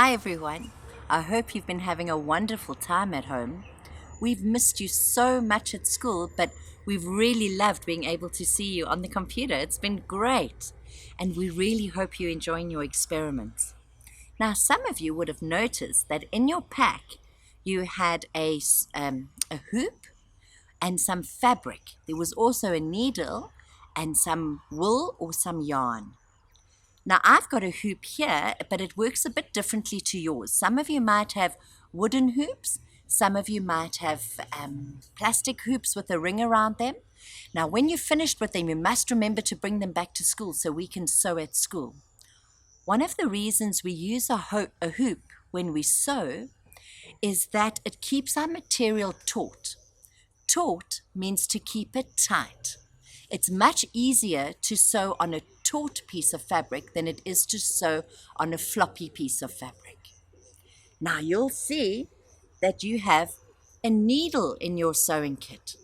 Hi everyone. I hope you've been having a wonderful time at home. We've missed you so much at school, but we've really loved being able to see you on the computer. It's been great. And we really hope you're enjoying your experiments. Now, some of you would have noticed that in your pack you had a hoop and some fabric. There was also a needle and some wool or some yarn. Now, I've got a hoop here, but it works a bit differently to yours. Some of you might have wooden hoops. Some of you might have plastic hoops with a ring around them. Now, when you've finished with them, you must remember to bring them back to school so we can sew at school. One of the reasons we use a hoop when we sew is that it keeps our material taut. Taut means to keep it tight. It's much easier to sew on a taut piece of fabric than it is to sew on a floppy piece of fabric. Now you'll see that you have a needle in your sewing kit.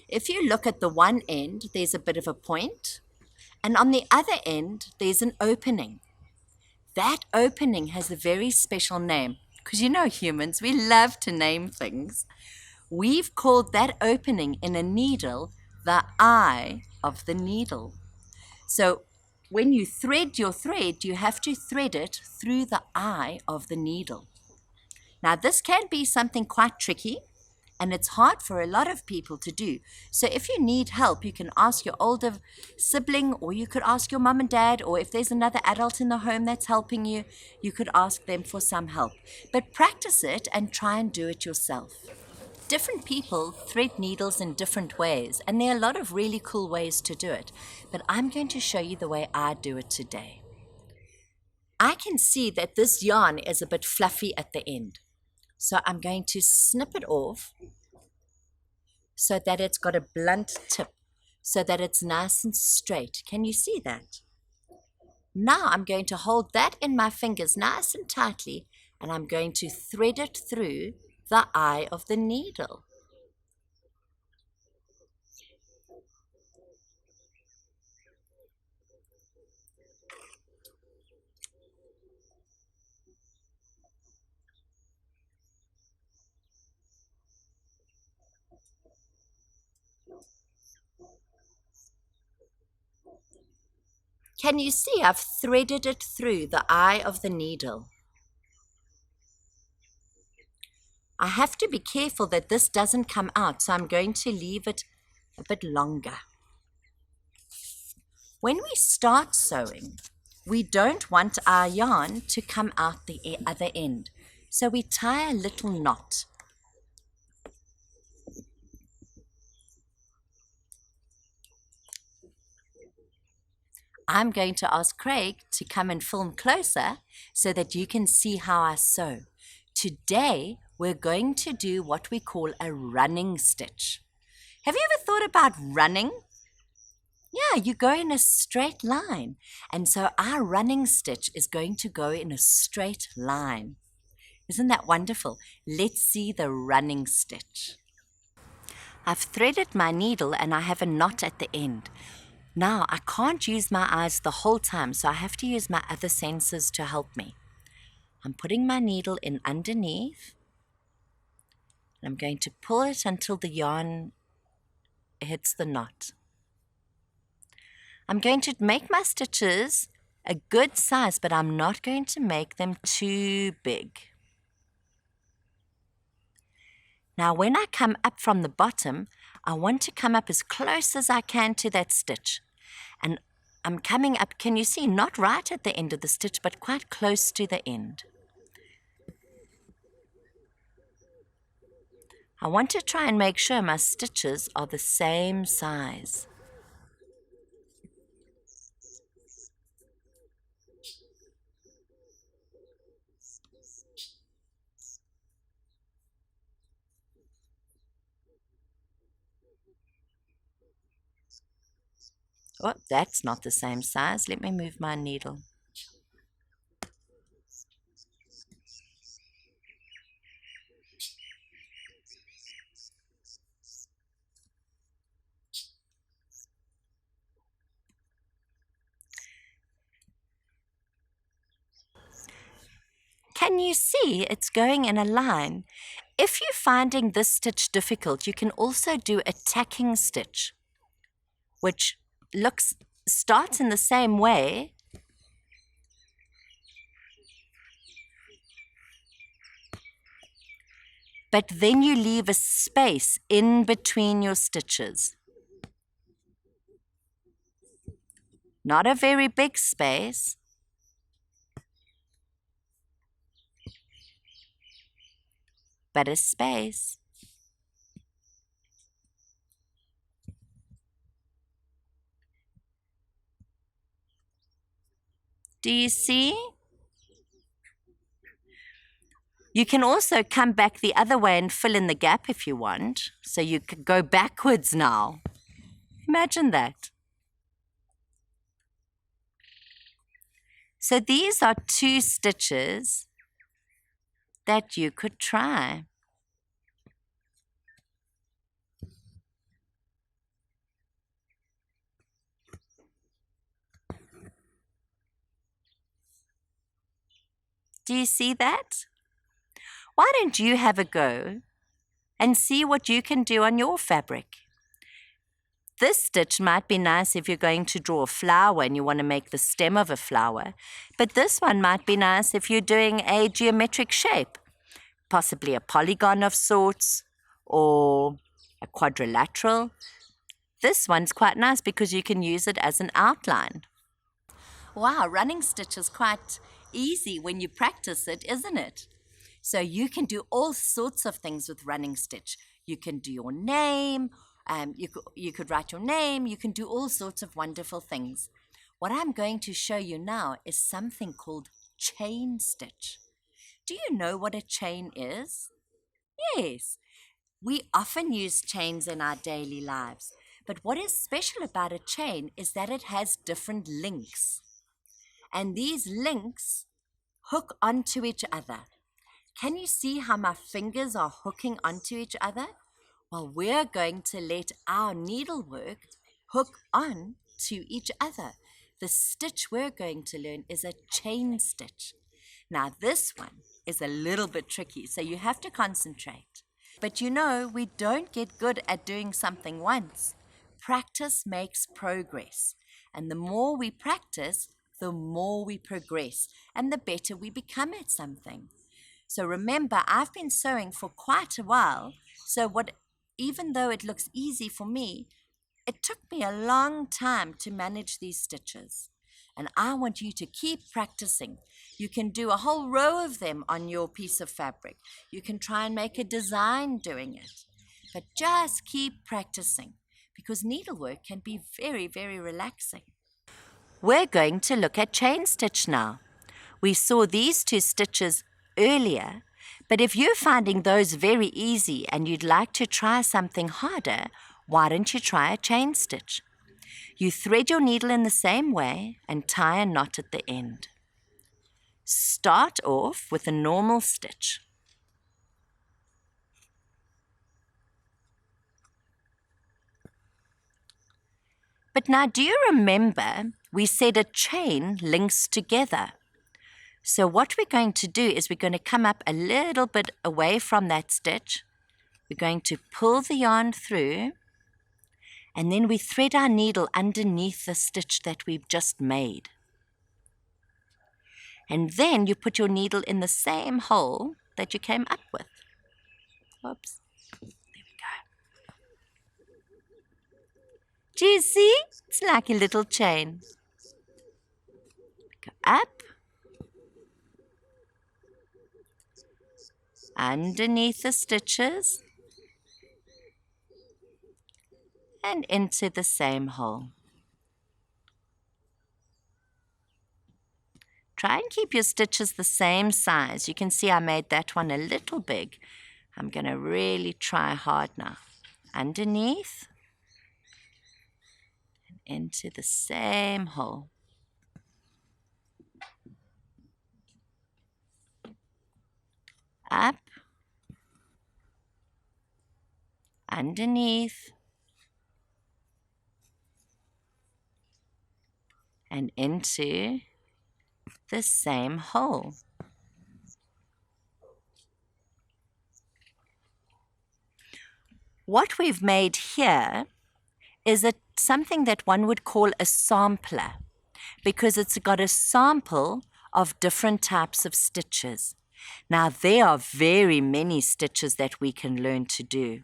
If you look at the one end, there's a bit of a point, and on the other end, there's an opening. That opening has a very special name, because you know humans, we love to name things. We've called that opening in a needle the eye of the needle. So when you thread your thread, you have to thread it through the eye of the needle. Now this can be something quite tricky, and it's hard for a lot of people to do. So if you need help, you can ask your older sibling, or you could ask your mom and dad, or if there's another adult in the home that's helping you, you could ask them for some help. But practice it and try and do it yourself. Different people thread needles in different ways, and there are a lot of really cool ways to do it. But I'm going to show you the way I do it today. I can see that this yarn is a bit fluffy at the end. So I'm going to snip it off so that it's got a blunt tip, so that it's nice and straight. Can you see that? Now I'm going to hold that in my fingers nice and tightly, and I'm going to thread it through the eye of the needle. Can you see I've threaded it through the eye of the needle? I have to be careful that this doesn't come out, so I'm going to leave it a bit longer. When we start sewing, we don't want our yarn to come out the other end, so we tie a little knot. I'm going to ask Craig to come and film closer so that you can see how I sew. Today, we're going to do what we call a running stitch. Have you ever thought about running? Yeah, you go in a straight line. And so our running stitch is going to go in a straight line. Isn't that wonderful? Let's see the running stitch. I've threaded my needle and I have a knot at the end. Now, I can't use my eyes the whole time, so I have to use my other senses to help me. I'm putting my needle in underneath, and I'm going to pull it until the yarn hits the knot. I'm going to make my stitches a good size, but I'm not going to make them too big. Now, when I come up from the bottom, I want to come up as close as I can to that stitch. And I'm coming up, can you see, not right at the end of the stitch, but quite close to the end. I want to try and make sure my stitches are the same size. Oh, that's not the same size. Let me move my needle. Can you see it's going in a line? If you're finding this stitch difficult, you can also do a tacking stitch, which starts in the same way, but then you leave a space in between your stitches. Not a very big space, but a space. Do you see? You can also come back the other way and fill in the gap if you want. So you could go backwards now. Imagine that. So these are 2 stitches that you could try. Do you see that? Why don't you have a go and see what you can do on your fabric? This stitch might be nice if you're going to draw a flower and you want to make the stem of a flower, but this one might be nice if you're doing a geometric shape, possibly a polygon of sorts or a quadrilateral. This one's quite nice because you can use it as an outline. Wow, running stitch is quite easy when you practice it, isn't it? So you can do all sorts of things with running stitch. You can do your name, you could write your name, you can do all sorts of wonderful things. What I'm going to show you now is something called chain stitch. Do you know what a chain is? Yes. We often use chains in our daily lives, but what is special about a chain is that it has different links. And these links hook onto each other. Can you see how my fingers are hooking onto each other? Well, we're going to let our needlework hook on to each other. The stitch we're going to learn is a chain stitch. Now this one is a little bit tricky, so you have to concentrate. But you know, we don't get good at doing something once. Practice makes progress. And the more we practice, the more we progress and the better we become at something. So remember, I've been sewing for quite a while, even though it looks easy for me, it took me a long time to manage these stitches. And I want you to keep practicing. You can do a whole row of them on your piece of fabric. You can try and make a design doing it. But just keep practicing because needlework can be very, very relaxing. We're going to look at chain stitch now. We saw these 2 stitches earlier, but if you're finding those very easy and you'd like to try something harder, why don't you try a chain stitch? You thread your needle in the same way and tie a knot at the end. Start off with a normal stitch. But now do you remember we said a chain links together? So what we're going to do is we're going to come up a little bit away from that stitch. We're going to pull the yarn through and then we thread our needle underneath the stitch that we've just made. And then you put your needle in the same hole that you came up with. Whoops. There we go. Do you see? It's like a little chain. Go up, underneath the stitches, and into the same hole. Try and keep your stitches the same size. You can see I made that one a little big. I'm going to really try hard now. Underneath and into the same hole. Up, underneath, and into the same hole. What we've made here is something that one would call a sampler, because it's got a sample of different types of stitches. Now, there are very many stitches that we can learn to do.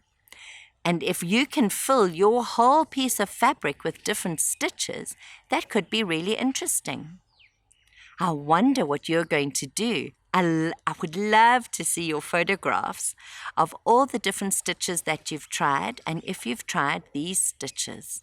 And if you can fill your whole piece of fabric with different stitches, that could be really interesting. I wonder what you're going to do. I would love to see your photographs of all the different stitches that you've tried, and if you've tried these stitches.